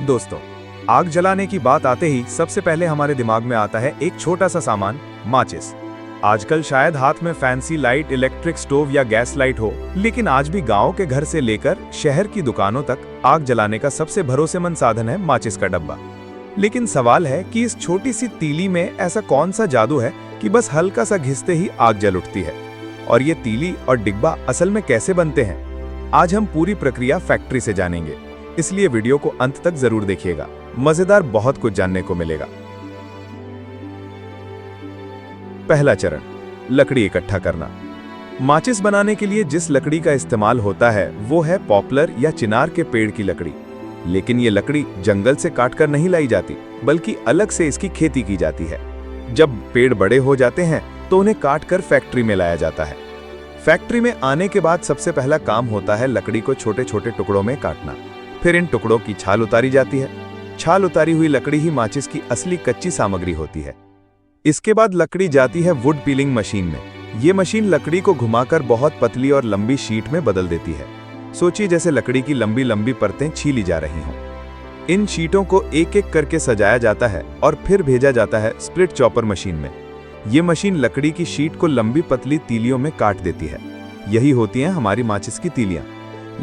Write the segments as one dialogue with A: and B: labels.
A: दोस्तों, आग जलाने की बात आते ही सबसे पहले हमारे दिमाग में आता है एक छोटा सा सामान, माचिस। आजकल शायद हाथ में फैंसी लाइट, इलेक्ट्रिक स्टोव या गैस लाइट हो, लेकिन आज भी गांव के घर से लेकर शहर की दुकानों तक आग जलाने का सबसे भरोसेमंद साधन है माचिस का डब्बा। लेकिन सवाल है कि इस छोटी सी तीली में ऐसा कौन सा जादू है कि बस हल्का सा घिसते ही आग जल उठती है। और ये तीली और डिब्बा असल में कैसे बनते हैं, आज हम पूरी प्रक्रिया फैक्ट्री से जानेंगे, इसलिए वीडियो को अंत तक जरूर देखिएगा। मजेदार बहुत कुछ जानने को मिलेगा। पहला चरण, लकड़ी इकट्ठा करना। माचिस बनाने के लिए जिस लकड़ी का इस्तेमाल होता है वो है पॉपुलर या चिनार के पेड़ की लकड़ी। लेकिन ये लकड़ी जंगल से काटकर नहीं लाई जाती, बल्कि अलग से इसकी खेती की जाती है। जब पेड़ बड़े हो जाते हैं तो उन्हें काटकर फैक्ट्री में लाया जाता है। फैक्ट्री में आने के बाद सबसे पहला काम होता है लकड़ी को छोटे छोटे टुकड़ों में काटना। फिर इन टुकड़ों की छाल उतारी जाती है। छाल उतारी हुई लकड़ी ही माचिस की असली कच्ची सामग्री होती है। इसके बाद लकड़ी जाती है वुड पीलिंग मशीन में। ये मशीन लकड़ी को घुमाकर बहुत पतली और लंबी शीट में बदल देती है। सोचिए जैसे लकड़ी की लंबी लंबी परतें छीली जा रही हों। इन शीटों को एक एक करके सजाया जाता है और फिर भेजा जाता है स्प्लिट चॉपर मशीन में। ये मशीन लकड़ी की शीट को लंबी पतली तीलियों में काट देती है। यही होती हैं हमारी माचिस की तीलियां।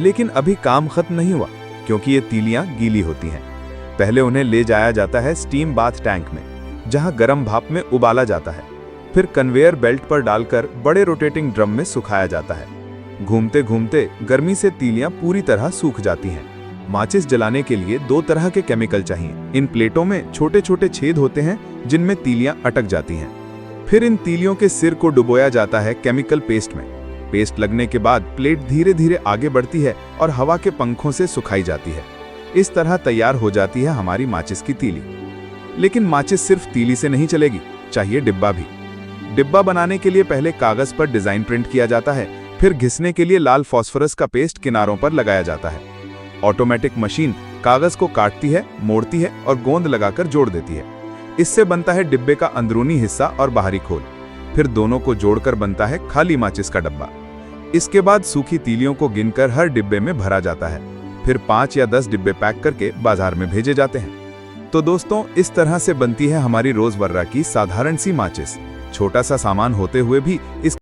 A: लेकिन अभी काम खत्म नहीं हुआ, क्योंकि ये तीलियां गीली होती हैं। पहले उन्हें ले जाया जाता है स्टीम बाथ टैंक में, जहां गर्म भाप में उबाला जाता है। फिर कन्वेयर बेल्ट पर डालकर बड़े रोटेटिंग ड्रम में सुखाया जाता है। घूमते घूमते गर्मी से तीलियां पूरी तरह सूख जाती हैं। माचिस जलाने के लिए दो तरह के केमिकल चाहिए। इन प्लेटों में छोटे छोटे छेद होते हैं जिनमें तीलियां अटक जाती हैं। फिर इन तीलियों के सिर को डुबोया जाता है केमिकल पेस्ट में। पेस्ट लगने के बाद प्लेट धीरे धीरे आगे बढ़ती है और हवा के पंखों से सुखाई जाती है। इस तरह तैयार हो जाती है हमारी माचिस की तीली। लेकिन माचिस सिर्फ तीली से नहीं चलेगी, चाहिए डिब्बा भी। डिब्बा बनाने के लिए पहले कागज पर डिजाइन प्रिंट किया जाता है। फिर घिसने के लिए लाल फास्फोरस का पेस्ट किनारों पर लगाया जाता है। ऑटोमेटिक मशीन कागज को काटती है, मोड़ती है और गोंद लगाकर जोड़ देती है। इससे बनता है डिब्बे का अंदरूनी हिस्सा और बाहरी खोल। फिर दोनों को जोड़कर बनता है खाली माचिस का डब्बा। इसके बाद सूखी तीलियों को गिनकर हर डिब्बे में भरा जाता है। फिर 5 या 10 डिब्बे पैक करके बाजार में भेजे जाते हैं। तो दोस्तों, इस तरह से बनती है हमारी रोजमर्रा की साधारण सी माचिस। छोटा सा सामान होते हुए भी इस